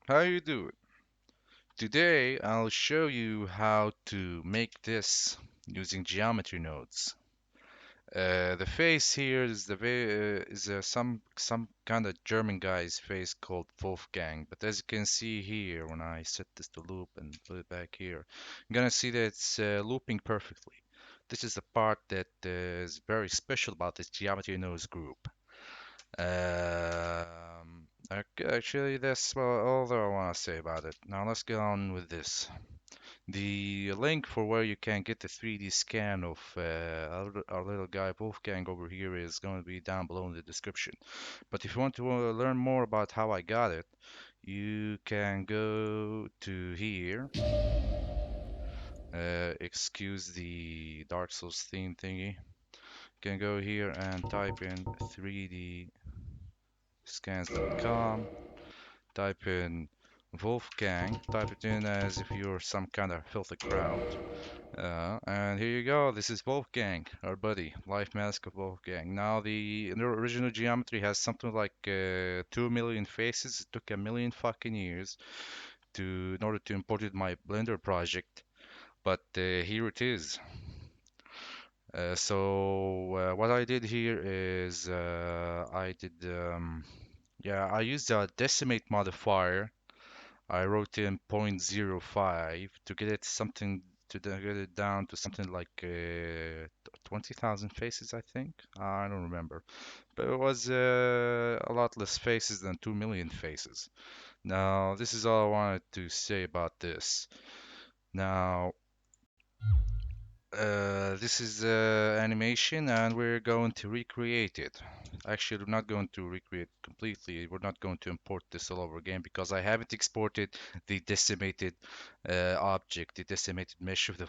How you doing? Today I'll show you how to make this using geometry nodes. The face here is some kind of German guy's face called Wolfgang. But as you can see here, when I set this to loop and put it back here, you're gonna see that it's looping perfectly. This is the part that is very special about this geometry nodes group. Actually, that's all that I want to say about it. Now let's get on with this. The link for where you can get the 3D scan of our little guy Wolfgang over here is going to be down below in the description. But if you want to learn more about how I got it, you can go to here. Excuse the Dark Souls theme thingy. You can go here and type in 3dscans.com. Type in Wolfgang, type it in as if you're some kind of filthy crowd. And here you go, this is Wolfgang, our buddy, life mask of Wolfgang. Now, the original geometry has something like 2 million faces. It took a million fucking years in order to import it in my Blender project, but here it is. What I did here is I used a decimate modifier. I wrote in point zero 0.05 to get it something get it down to something like 20,000 faces, I think. I don't remember, but it was a lot less faces than 2 million faces. Now, this is all I wanted to say about this. Now, this is animation, and we're going to recreate it. Actually, we're not going to recreate completely. We're not going to import this all over again because I haven't exported the decimated object, the decimated mesh of the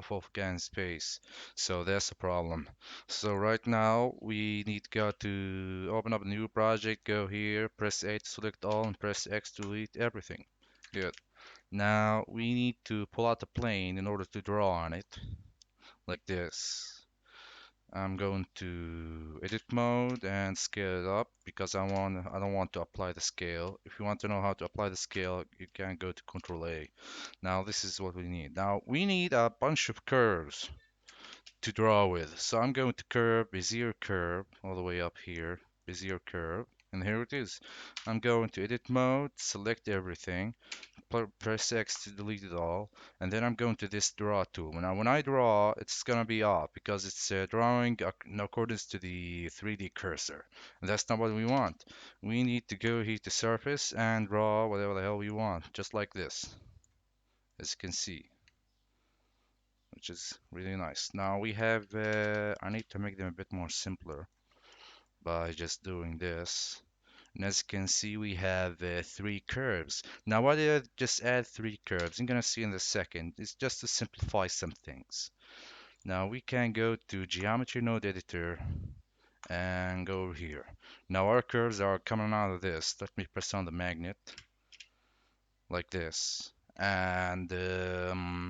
Wolfgang space. So that's a problem. So right now we need to go to open up a new project. Go here, press A to select all, and press X to delete everything. Good. Now we need to pull out the plane in order to draw on it like this. I'm going to edit mode and scale it up because I don't want to apply the scale. If you want to know how to apply the scale, you can go to Control A. Now this is what we need. Now we need a bunch of curves to draw with. So I'm going to Bezier curve all the way up here, Bezier curve, and here it is. I'm going to edit mode, select everything, press X to delete it all, and then I'm going to this draw tool. Now, when I draw, it's gonna be off because it's drawing in accordance to the 3D cursor, and that's not what we want. We need to go here to surface and draw whatever the hell we want, just like this, as you can see, which is really nice. Now we have, I need to make them a bit more simpler by just doing this. And as you can see, we have three curves. Now, why did I just add three curves? I'm gonna see in a second. It's just to simplify some things. Now we can go to Geometry Node Editor and go over here. Now our curves are coming out of this. Let me press on the magnet like this. And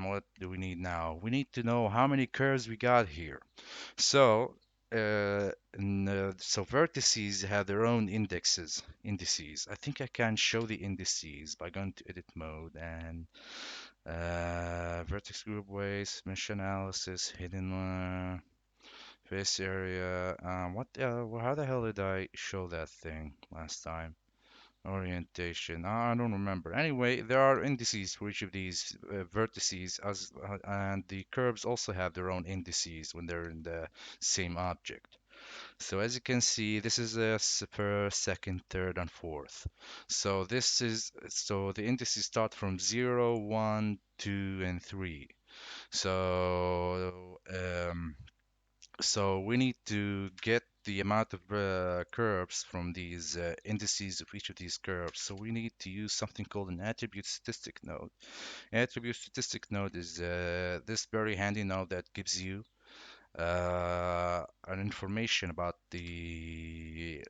what do we need now? We need to know how many curves we got here. So, so vertices have their own indices. I think I can show the indices by going to edit mode and vertex group weights, mesh analysis, hidden face area. How the hell did I show that thing last time? Orientation. I don't remember. Anyway, there are indices for each of these vertices, and the curves also have their own indices when they're in the same object. So as you can see, this is a first, second, third, and fourth. So the indices start from 0, 1, 2, and 3. So so we need to get the amount of curves from these indices of each of these curves. So we need to use something called an attribute statistic node. Attribute statistic node is this very handy node that gives you an information about the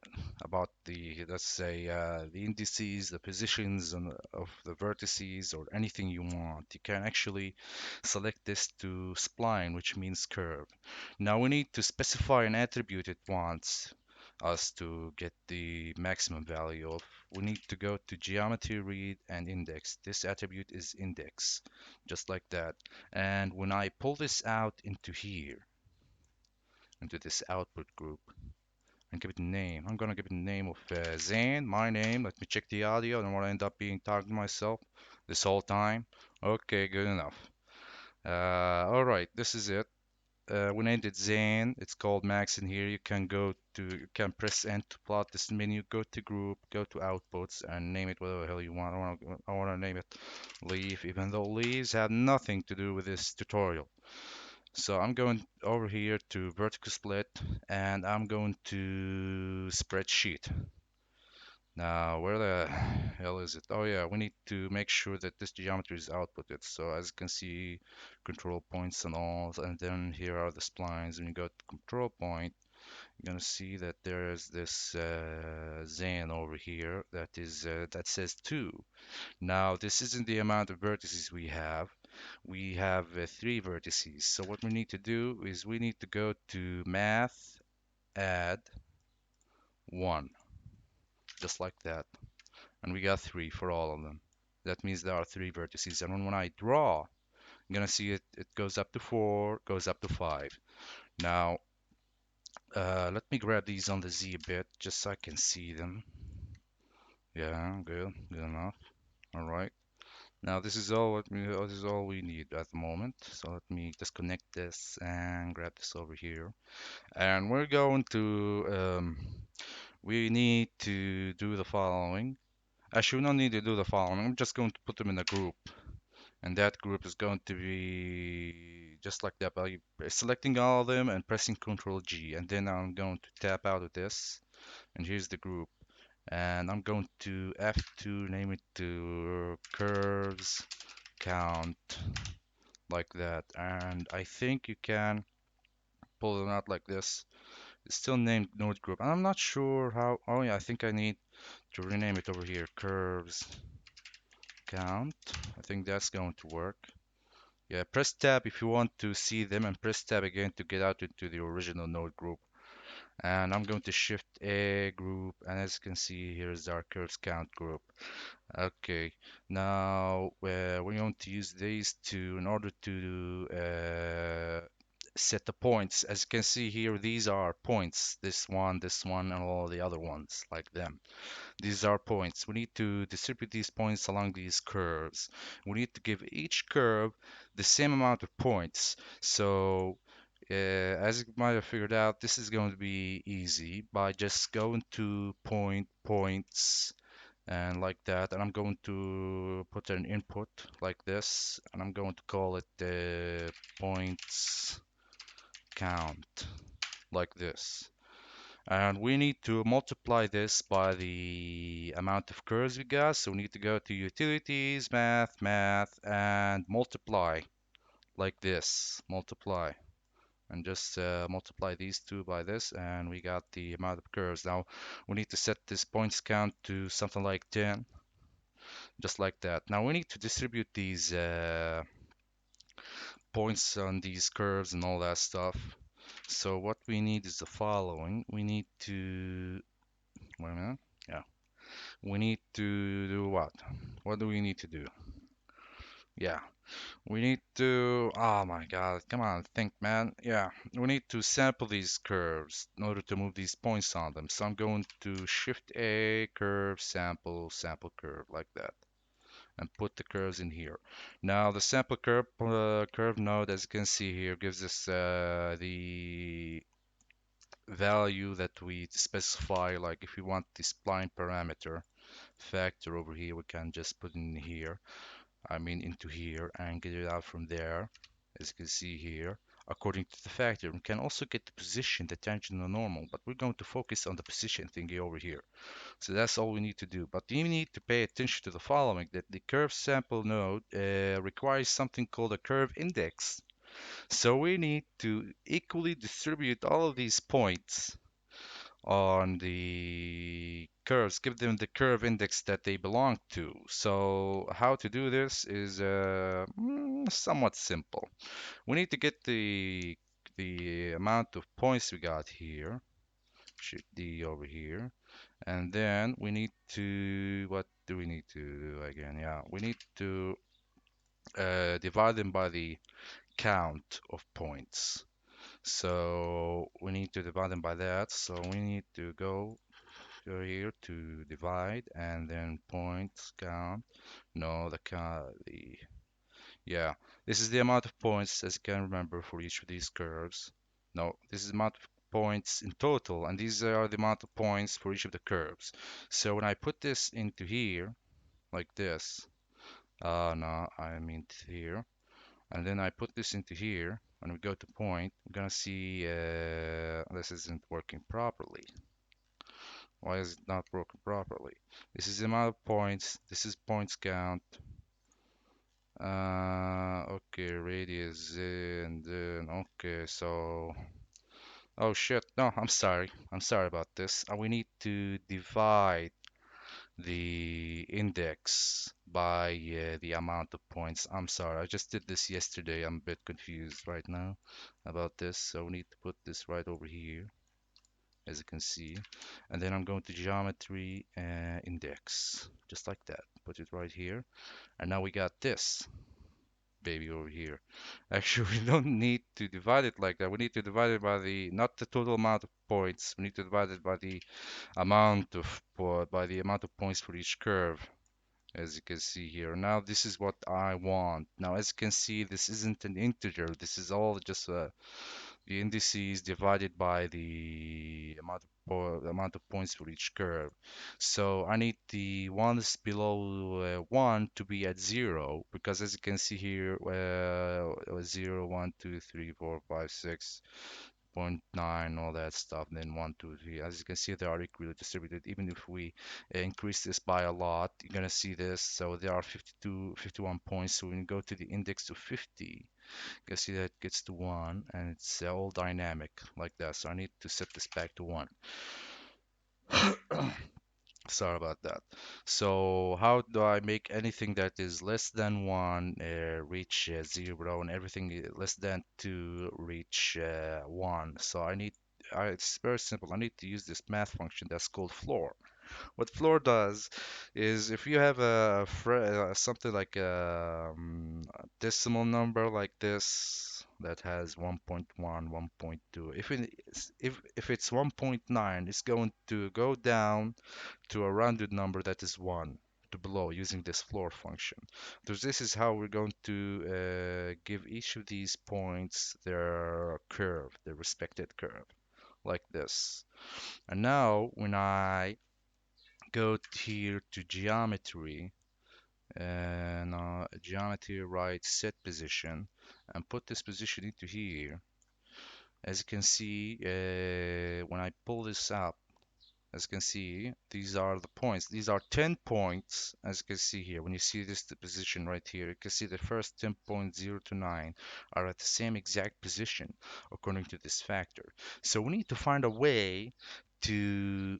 let's say the indices, the positions of the vertices, or anything you want. You can actually select this to spline, which means curve. Now we need to specify an attribute it wants. us to get the maximum value of, we need to go to geometry, read, and index. This attribute is index, just like that. And when I pull this out into here, into this output group, and give it a name, I'm gonna give it a name of Zane, my name. Let me check the audio. I don't want to end up being talking to myself this whole time. Okay, good enough. All right, this is it. We named it Zane. It's called Max in here. You can press N to plot this menu, go to group, go to outputs, and name it whatever the hell you want. I want to name it leaf, even though leaves have nothing to do with this tutorial. So I'm going over here to vertical split, and I'm going to spreadsheet. Now, where the hell is it? Oh yeah, we need to make sure that this geometry is outputted. So as you can see, control points and all, and then here are the splines. When you go to control point, you're gonna see that there is this Zane over here that says 2. Now, this isn't the amount of vertices we have. We have 3 vertices. So what we need to do is we need to go to math, add 1, just like that. And we got 3 for all of them. That means there are 3 vertices. And when I draw, I'm gonna see it goes up to 4, goes up to 5. Now, let me grab these on the Z a bit, just so I can see them. Yeah, good enough. All right. Now this is all we need at the moment. So let me disconnect this and grab this over here. And we're going to we need to do the following. Actually, we don't need to do the following. I'm just going to put them in a group, and that group is going to be just like that by selecting all of them and pressing Ctrl G, and then I'm going to tap out of this, and here's the group, and I'm going to F2 name it to curves count, like that. And I think you can pull them out like this. It's still named node group, and I'm not sure how. Oh yeah, I think I need to rename it over here, curves count. I think that's going to work. Yeah, press tab if you want to see them, and press tab again to get out into the original node group. And I'm going to shift a group, and as you can see, here's our curves count group. Okay, now we're going to use these two in order to set the points. As you can see here, these are points. This one, and all the other ones like them. These are points. We need to distribute these points along these curves. We need to give each curve the same amount of points. So, as you might have figured out, this is going to be easy by just going to points, and like that. And I'm going to put an input like this, and I'm going to call it points count, like this. And we need to multiply this by the amount of curves we got. So we need to go to utilities, math, and multiply, like this. Multiply. And just multiply these two by this, and we got the amount of curves. Now we need to set this points count to something like 10, just like that. Now we need to distribute these points on these curves and all that stuff. So what we need is the following. We need to, wait a minute. Yeah. We need to do what? What do we need to do? Yeah. We need to, oh my God, come on, think, man. Yeah. We need to sample these curves in order to move these points on them. So I'm going to Shift A, curve, sample curve, like that, and put the curves in here. Now the sample curve node, as you can see here, gives us the value that we specify. Like if we want the spline parameter factor over here, we can just put in here, I mean into here, and get it out from there, as you can see here, according to the factor. We can also get the position, the tangent, and normal, but we're going to focus on the position thingy over here. So that's all we need to do. But you need to pay attention to the following, that the curve sample node requires something called a curve index. So we need to equally distribute all of these points on the curves, give them the curve index that they belong to. So how to do this is somewhat simple. We need to get the amount of points we got here, Shift D over here. And then we need to, what do we need to do again? Yeah, we need to divide them by the count of points. So we need to divide them by that. So we need to go here to divide and then points count. No, yeah, this is the amount of points as you can remember for each of these curves. No, this is the amount of points in total, and these are the amount of points for each of the curves. So when I put this into here, like this, no, I mean here, and then I put this into here, and we go to point, we're gonna see this isn't working properly. Why is it not working properly? This is the amount of points, this is points count. Okay, radius, and then, okay, so, oh shit, no, I'm sorry. I'm sorry about this. We need to divide the index by the amount of points. I'm sorry, I just did this yesterday. I'm a bit confused right now about this. So we need to put this right over here, as you can see. And then I'm going to geometry index, just like that. Put it right here. And now we got this baby over here. Actually, we don't need to divide it like that. We need to divide it by the, not the total amount of points. We need to divide it by the by the amount of points for each curve, as you can see here. Now this is what I want. Now as you can see, this isn't an integer. This is all just the indices divided by the amount of points for each curve. So I need the ones below 1 to be at 0 because as you can see here, 0, 1, 2, 3, 4, 5, 6, 0.9, all that stuff, then 1, 2, 3. As you can see, they are equally distributed. Even if we increase this by a lot, you're going to see this. So there are 52, 51 points. So when you go to the index to 50, you can see that it gets to 1 and it's all dynamic like that. So I need to set this back to 1. Sorry about that. So how do I make anything that is less than 1 reach 0 and everything less than 2 reach 1? So it's very simple. I need to use this math function that's called floor. What floor does is if you have something like a decimal number like this that has 1.1, 1.2, if it's 1.9, it's going to go down to a rounded number that is 1 to below using this floor function. So this is how we're going to give each of these points their curve, their respected curve, like this. And now when I go here to geometry and geometry right set position and put this position into here, as you can see when I pull this up, as you can see, these are the points. These are 10 points, as you can see here. When you see this the position right here, you can see the first 10.0 to 9 are at the same exact position according to this factor. So we need to find a way to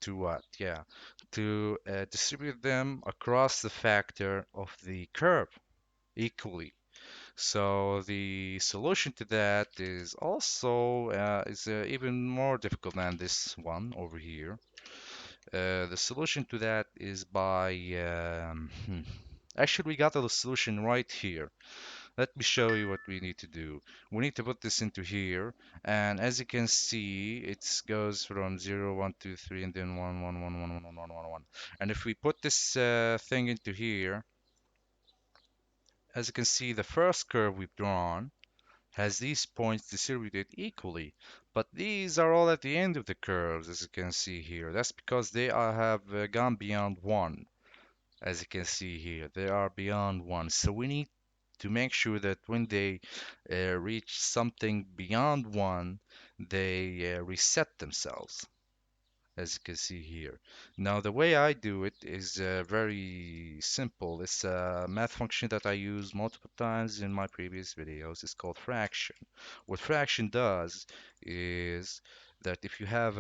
what? Yeah, to distribute them across the factor of the curve equally. So the solution to that is also even more difficult than this one over here. The solution to that is by actually we got the solution right here. Let me show you what we need to do. We need to put this into here, and as you can see, it goes from 0, 1, 2, 3, and then 1, 1, 1, 1, 1, 1, 1, 1, 1. And if we put this thing into here, as you can see, the first curve we've drawn has these points distributed equally, but these are all at the end of the curves, as you can see here. That's because they have gone beyond 1, as you can see here. They are beyond 1. So we need to make sure that when they reach something beyond 1, they reset themselves, as you can see here. Now, the way I do it is very simple. It's a math function that I use multiple times in my previous videos. It's called fraction. What fraction does is that if you have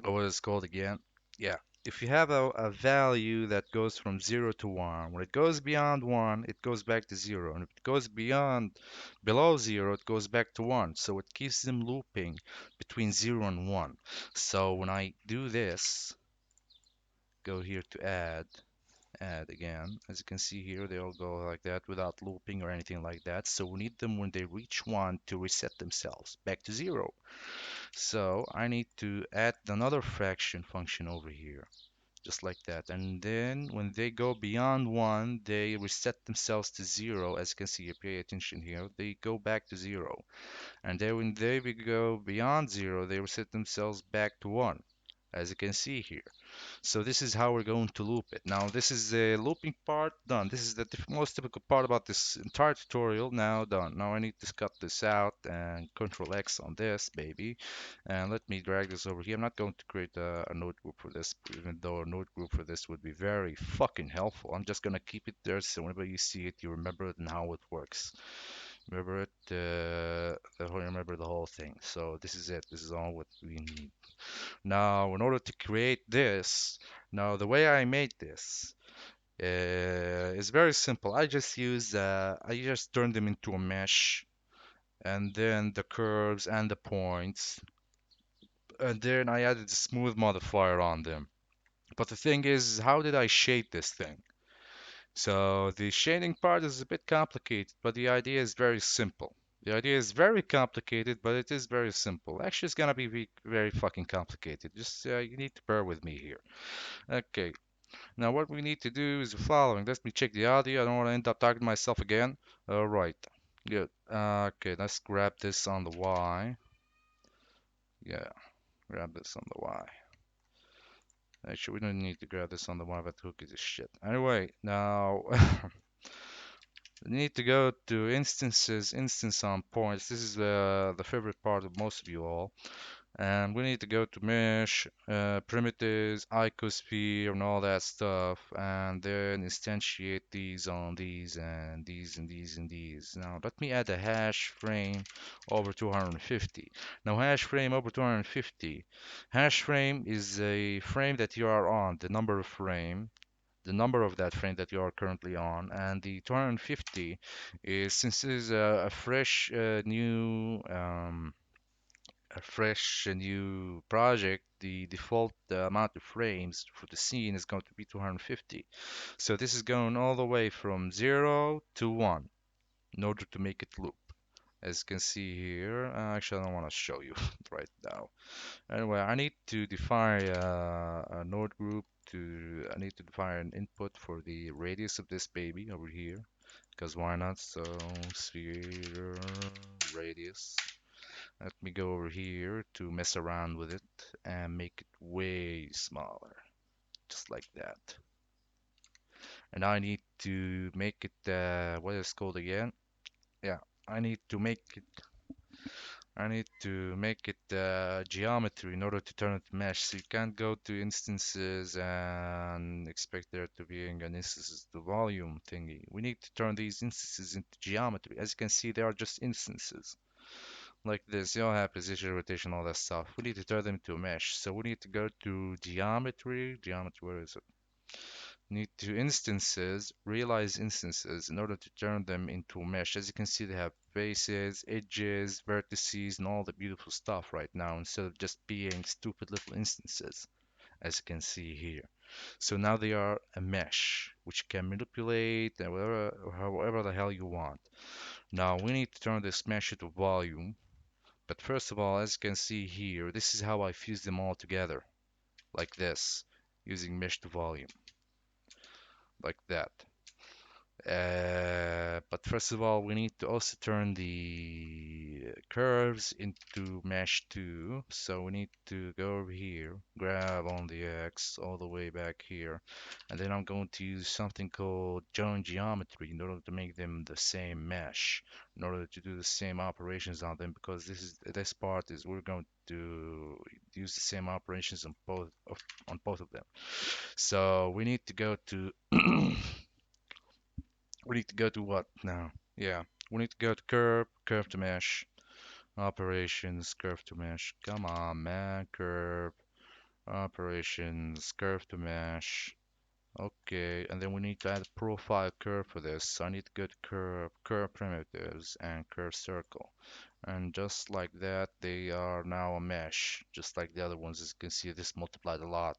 what is it called again? Yeah. if you have a value that goes from 0 to 1, when it goes beyond 1, it goes back to 0. And if it goes below 0, it goes back to 1. So it keeps them looping between 0 and 1. So when I do this, go here to add again. As you can see here, they all go like that without looping or anything like that. So we need them when they reach 1 to reset themselves back to 0. So I need to add another fraction function over here, just like that. And then when they go beyond 1, they reset themselves to 0. As you can see, pay attention here, they go back to 0. And then when they go beyond 0, they reset themselves back to 1, as you can see here. So this is how we're going to loop it. Now this is the looping part done. This is the most typical part about this entire tutorial now done. Now I need to cut this out and Control X on this baby. And let me drag this over here. I'm not going to create a node group for this, even though a node group for this would be very fucking helpful. I'm just gonna keep it there so whenever you see it, you remember it and how it works. Remember it, remember the whole thing. So this is it. This is all what we need. Now, in order to create this, now the way I made this is very simple. I just turned them into a mesh, and then the curves and the points, and then I added a smooth modifier on them. But the thing is, how did I shade this thing? So the shading part is a bit complicated, but the idea is very simple. The idea is very complicated, but it is very simple. Actually, it's gonna be very fucking complicated. Just you need to bear with me here. Okay, now what we need to do is the following. Let me check the audio. I don't want to end up talking to myself again. All right, good. Okay, let's grab this on the Y. Yeah, grab this on the Y. Actually, we don't need to grab this on the Y, but who gives a shit? Anyway, now we need to go to instances, instance on points. This is the favorite part of most of you all. And we need to go to mesh, primitives, icosphere, and all that stuff, and then instantiate these on these and these and these and these. Now let me add a hash frame over 250. Now hash frame over 250. Hash frame is a frame that you are on, the number of that frame that you are currently on, and the 250 is, since it is a fresh new project, the default amount of frames for the scene is going to be 250. So this is going all the way from 0 to 1 in order to make it loop. As you can see here, actually I don't want to show you right now. Anyway, I need to define a node group I need to define an input for the radius of this baby over here, because why not? So sphere radius. Let me go over here to mess around with it and make it way smaller, just like that. And I need to make it, what is it called again? Yeah, I need to make it, I need to make it geometry in order to turn it to mesh. So you can't go to instances and expect there to be an instances to volume thingy. We need to turn these instances into geometry. As you can see, they are just instances. Like this, you don't have position, rotation, all that stuff. We need to turn them into a mesh. So we need to go to geometry, where is it? Need to instances, realize instances in order to turn them into a mesh. As you can see, they have faces, edges, vertices, and all the beautiful stuff right now, instead of just being stupid little instances, as you can see here. So now they are a mesh, which you can manipulate and however the hell you want. Now we need to turn this mesh into volume. But first of all, as you can see here, this is how I fuse them all together, like this, using mesh to volume, like that. But first of all, we need to also turn the curves into mesh too. So we need to go over here, grab on the X all the way back here, and then I'm going to use something called join geometry in order to make them the same mesh, in order to do the same operations on them, because this part is we're going to use the same operations on both of them. So we need to go to we need to go to what now? Yeah, we need to go to curve to mesh, operations, curve to mesh. Come on, man, curve. Operations, curve to mesh. Okay, and then we need to add a profile curve for this. So I need to go to curve, curve primitives, and curve circle. And just like that, they are now a mesh, just like the other ones. As you can see, this multiplied a lot.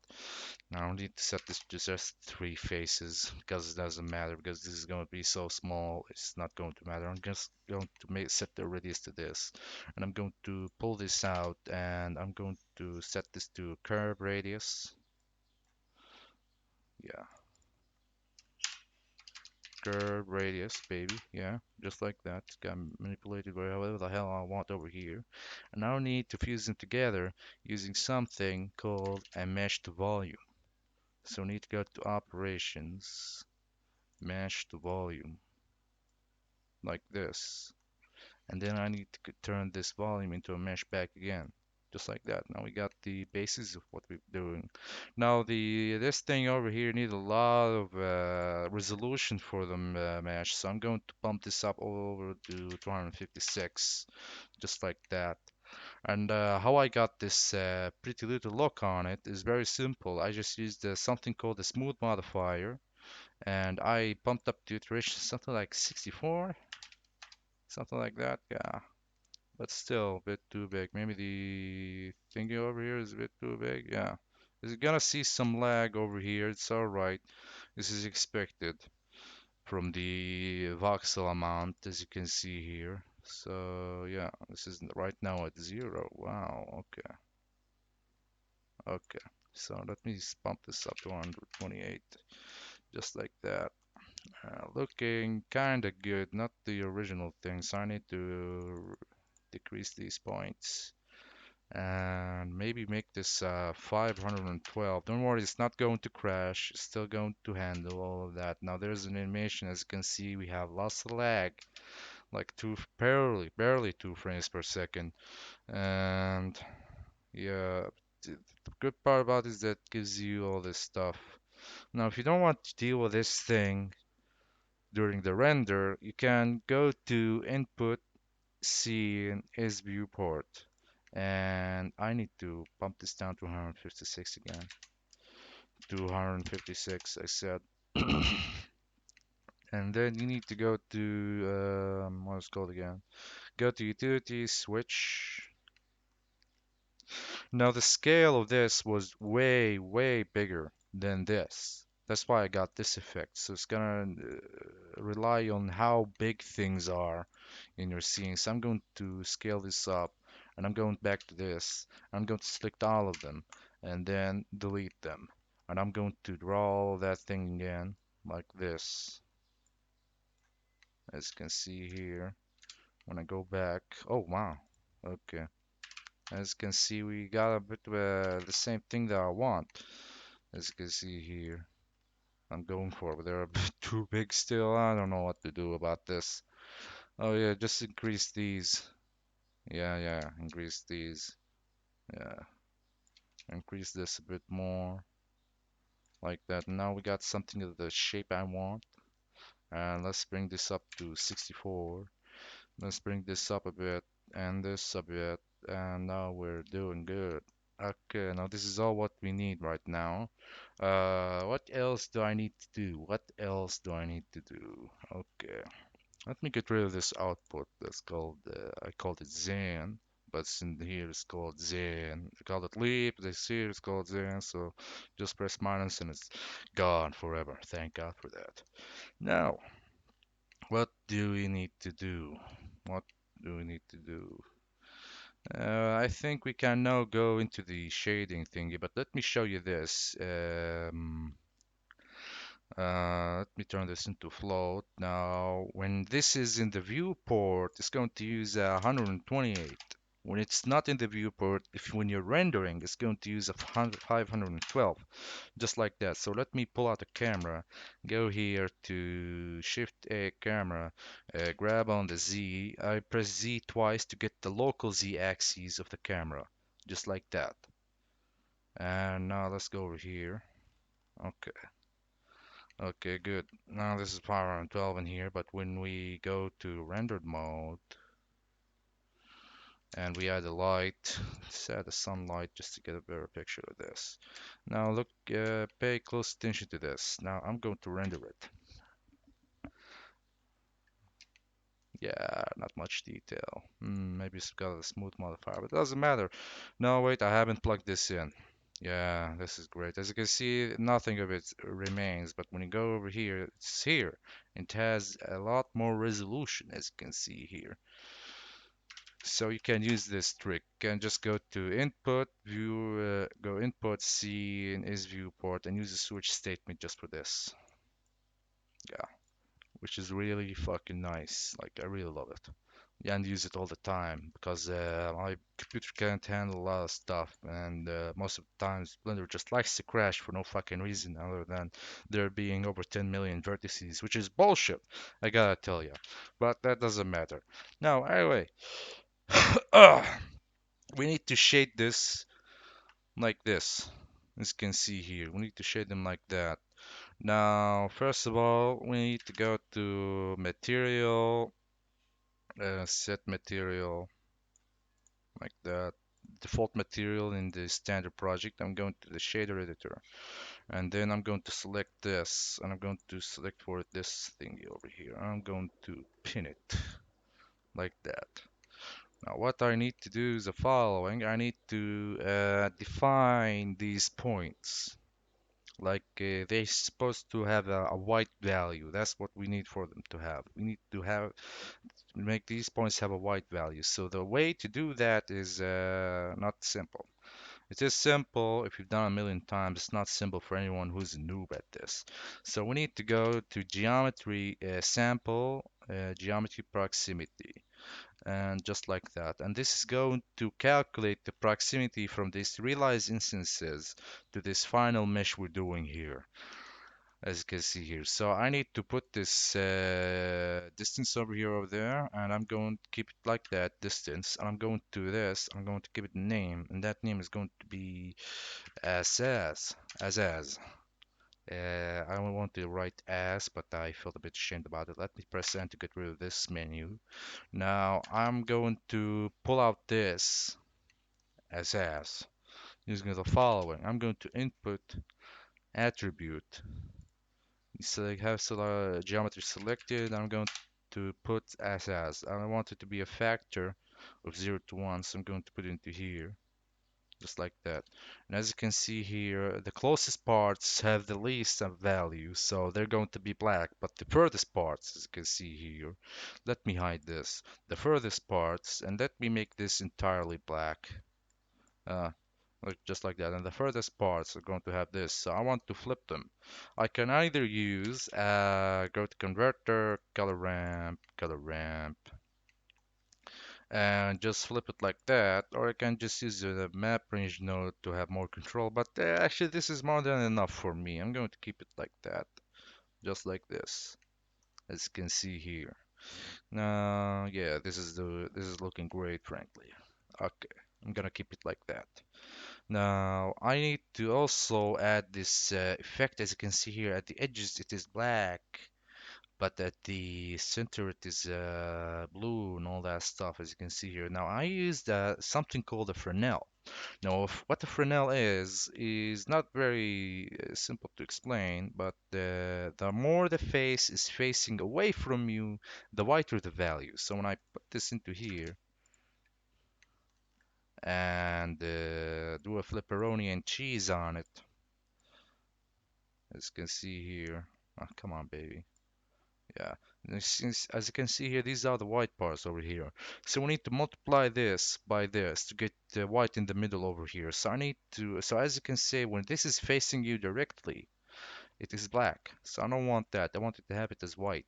Now I need to set this to just three faces because it doesn't matter because this is going to be so small. It's not going to matter. I'm just going to make set the radius to this, and I'm going to pull this out, and I'm going to set this to curve radius. Yeah, curve radius, baby. Yeah, just like that. Can manipulate it wherever the hell I want over here. And now I need to fuse them together using something called a mesh to volume. So we need to go to operations, mesh to volume, like this. And then I need to turn this volume into a mesh back again. Just like that. Now we got the basis of what we're doing. Now this thing over here needs a lot of resolution for the mesh, so I'm going to bump this up over to 256, just like that. And how I got this pretty little look on it is very simple. I just used something called the smooth modifier, and I bumped up the iteration something like 64, something like that. Yeah, but still a bit too big. Maybe the thingy over here is a bit too big. Yeah. Is gonna see some lag over here. It's alright. This is expected from the voxel amount, as you can see here. So yeah, this is right now at 0. Wow. Okay. Okay. So let me bump this up to 128, just like that. Looking kinda good, not the original thing. So I need to decrease these points and maybe make this 512. Don't worry, it's not going to crash. It's still going to handle all of that. Now there's an animation. As you can see, we have lots of lag, like barely 2 frames per second. And yeah, the good part about it is that it gives you all this stuff. Now, if you don't want to deal with this thing during the render, you can go to input, scene, is viewport. And I need to bump this down to 156 again. 256, I said. And then you need to go to, what is it called again? Go to utilities, switch. Now the scale of this was way, way bigger than this. That's why I got this effect. So it's gonna rely on how big things are in your scene. So I'm going to scale this up and I'm going back to this. I'm going to select all of them and then delete them. And I'm going to draw that thing again like this. As you can see here, when I go back, oh wow, okay. As you can see, we got a bit the same thing that I want. As you can see here, I'm going for it, but they're a bit too big still. I don't know what to do about this. Oh yeah, just increase these. Yeah, increase these. Yeah, increase this a bit more, like that. Now we got something of the shape I want. And let's bring this up to 64. Let's bring this up a bit and this a bit. And now we're doing good. Okay, now this is all what we need right now. What else do I need to do? What else do I need to do? Okay, let me get rid of this output that's called, I called it Zen, but in here it's called Zen. I called it Leap, this here it's called Zen, so just press minus and it's gone forever. Thank God for that. Now, what do we need to do? What do we need to do? I think we can now go into the shading thingy, but let me show you this. Let me turn this into float. Now, when this is in the viewport, it's going to use 128. When it's not in the viewport, if when you're rendering, it's going to use a 512, just like that. So let me pull out the camera, go here to Shift A camera, grab on the Z. I press Z twice to get the local Z axis of the camera, just like that. And now let's go over here. Okay. Okay, good. Now this is 512 in here, but when we go to rendered mode And we add a light. Let's add a sunlight just to get a better picture of this. Now look, pay close attention to this. Now I'm going to render it. Yeah, not much detail. Maybe it's got a smooth modifier, but it doesn't matter. No, wait, I haven't plugged this in. Yeah, this is great. As you can see, nothing of it remains, but when you go over here, it's here. It has a lot more resolution, as you can see here. So you can use this trick. You can just go to input, view, go input, see in is viewport, and use the switch statement just for this. Yeah, which is really fucking nice. Like, I really love it. Yeah, and use it all the time because my computer can't handle a lot of stuff, and most of the times Blender just likes to crash for no fucking reason other than there being over 10 million vertices, which is bullshit, I gotta tell you. But that doesn't matter. Now, anyway, we need to shade this like this. As you can see here, we need to shade them like that. Now, first of all, we need to go to material, set material like that. Default material in the standard project. I'm going to the shader editor, and then I'm going to select this, and I'm going to select for this thingy over here. I'm going to pin it like that. Now, what I need to do is the following. I need to define these points. Like they're supposed to have a white value. That's what we need for them to have. We need to have make these points have a white value. So the way to do that is not simple. It is simple if you've done it a million times. It's not simple for anyone who's a noob at this. So we need to go to geometry sample, geometry proximity, and just like that. And this is going to calculate the proximity from these realized instances to this final mesh we're doing here, as you can see here. So I need to put this distance over here over there, and I'm going to keep it like that distance. And I'm going to do this. I'm going to give it a name, and that name is going to be as. I don't want to write as, but I felt a bit ashamed about it. Let me press N to get rid of this menu. Now I'm going to pull out this as using the following. I'm going to input attribute. Select have geometry selected. I'm going to put as. I want it to be a factor of 0 to 1, so I'm going to put it into here, just like that. And as you can see here, the closest parts have the least of value, so they're going to be black. But the furthest parts, as you can see here, let me hide this. The furthest parts, and let me make this entirely black. Uh, just like that. And the furthest parts are going to have this. So I want to flip them. I can either use go to converter, color ramp, and just flip it like that, or I can just use the map range node to have more control. But actually, this is more than enough for me. I'm going to keep it like that, just like this, as you can see here. Now, yeah, this is looking great, frankly. Okay, I'm gonna keep it like that. Now, I need to also add this effect. As you can see here, at the edges it is black, but at the center it is blue and all that stuff, as you can see here. Now, I used something called a Fresnel. Now, what a Fresnel is not very simple to explain, but the more the face is facing away from you, the whiter the value. So when I put this into here, and do a flipperoni and cheese on it, as you can see here. Oh, come on, baby. Yeah. As you can see here, these are the white parts over here. So we need to multiply this by this to get the white in the middle over here. So I need to, so as you can see, when this is facing you directly, it is black. So I don't want that. I want it to have it as white,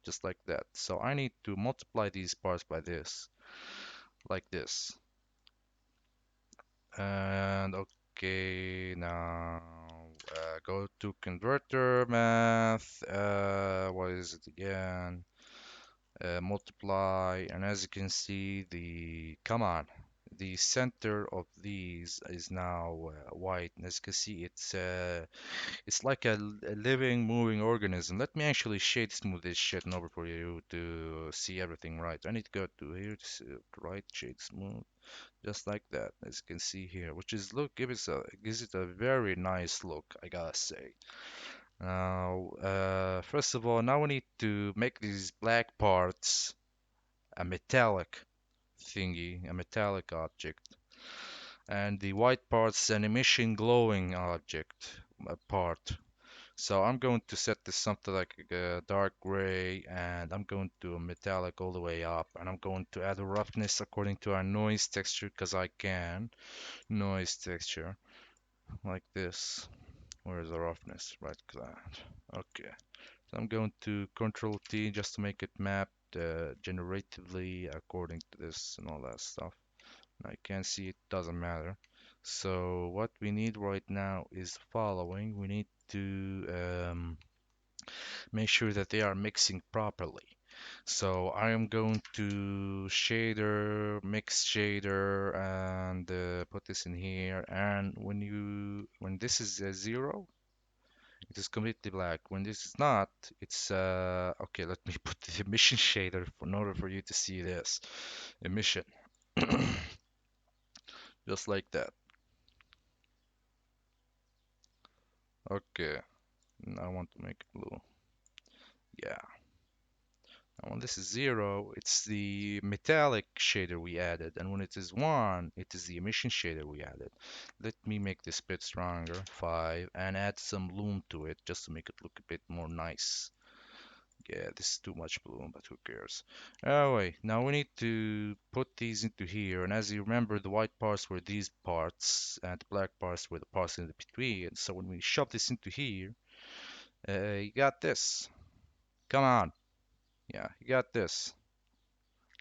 just like that. So I need to multiply these parts by this, like this. And okay, now go to converter math. What is it again? Multiply, and as you can see, come on, the center of these is now white, and as you can see, it's like a living, moving organism. Let me actually shade smooth this shit over for you to see everything right. I need to go to here to right shade smooth, just like that, as you can see here, which is look gives it a very nice look, I gotta say. Now, first of all, now we need to make these black parts a metallic thingy, a metallic object, and the white parts an emission glowing object, a part. So I'm going to set this something like a dark gray, and I'm going to a metallic all the way up, and I'm going to add a roughness according to our noise texture, because I can. Noise texture, like this. Where's the roughness? Right click. Okay. So I'm going to Control T just to make it mapped generatively according to this and all that stuff. I can't see it, doesn't matter. So what we need right now is the following. We need to make sure that they are mixing properly. So I am going to shader, mix shader, and put this in here. And when this is a zero, it is completely black. When this is not, it's okay. Let me put the emission shader in order for you to see this emission, just like that. Okay, and I want to make it blue. Yeah. Now when this is zero, it's the metallic shader we added, and when it is one, it is the emission shader we added. Let me make this bit stronger, 5, and add some bloom to it just to make it look a bit more nice. Yeah, this is too much bloom, but who cares? Anyway, now we need to put these into here, and as you remember, the white parts were these parts, and the black parts were the parts in the between. So when we shove this into here, you got this. Come on. Yeah, you got this.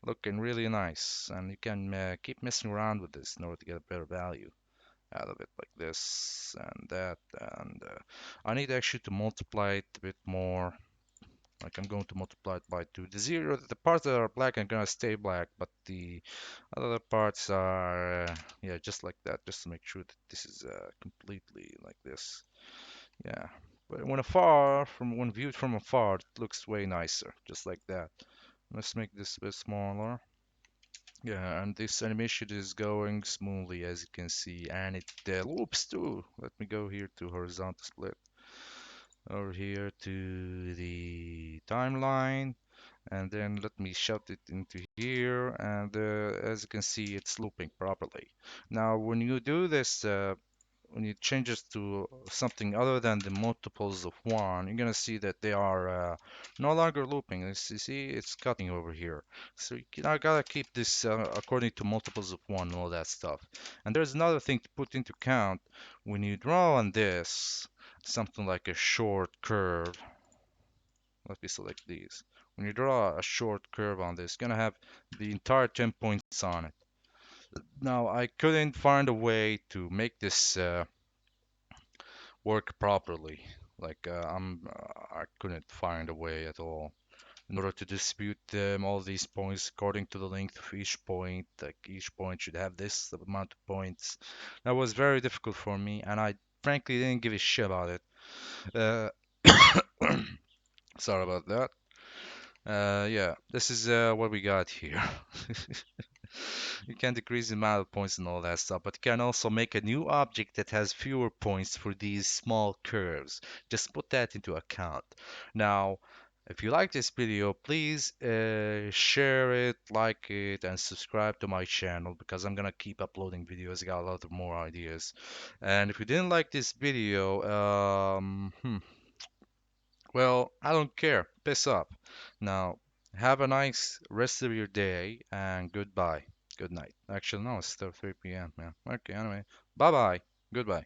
Looking really nice, and you can keep messing around with this in order to get a better value out of it, like this and that. And I need actually to multiply it a bit more. Like I'm going to multiply it by 2. The zero, the parts that are black are gonna stay black, but the other parts are, yeah, just like that, just to make sure that this is completely like this. Yeah, but when viewed from afar, it looks way nicer, just like that. Let's make this a bit smaller. Yeah, and this animation is going smoothly, as you can see, and it loops too. Let me go here to horizontal split, over here to the timeline, and then let me shove it into here, and as you can see, it's looping properly. Now, when you do this, when you change this to something other than the multiples of 1, you're gonna see that they are no longer looping. You see, it's cutting over here. So I gotta keep this according to multiples of 1 and all that stuff. And there's another thing to put into count. When you draw on this, something like a short curve, let me select these. When you draw a short curve on this, it's gonna have the entire 10 points on it. Now, I couldn't find a way to make this work properly. Like I couldn't find a way at all in order to distribute them all these points according to the length of each point. Like each point should have this amount of points. That was very difficult for me, and I frankly didn't give a shit about it. Uh, Sorry about that. Yeah, this is what we got here. You can decrease the amount of points and all that stuff, but you can also make a new object that has fewer points for these small curves. Just put that into account. Now, if you like this video, please share it, like it, and subscribe to my channel because I'm gonna keep uploading videos. I got a lot of more ideas. And if you didn't like this video, well, I don't care. Piss up. Now, have a nice rest of your day and goodbye. Good night. Actually, no, it's still 3 p.m. Yeah. Okay, anyway. Bye bye. Goodbye.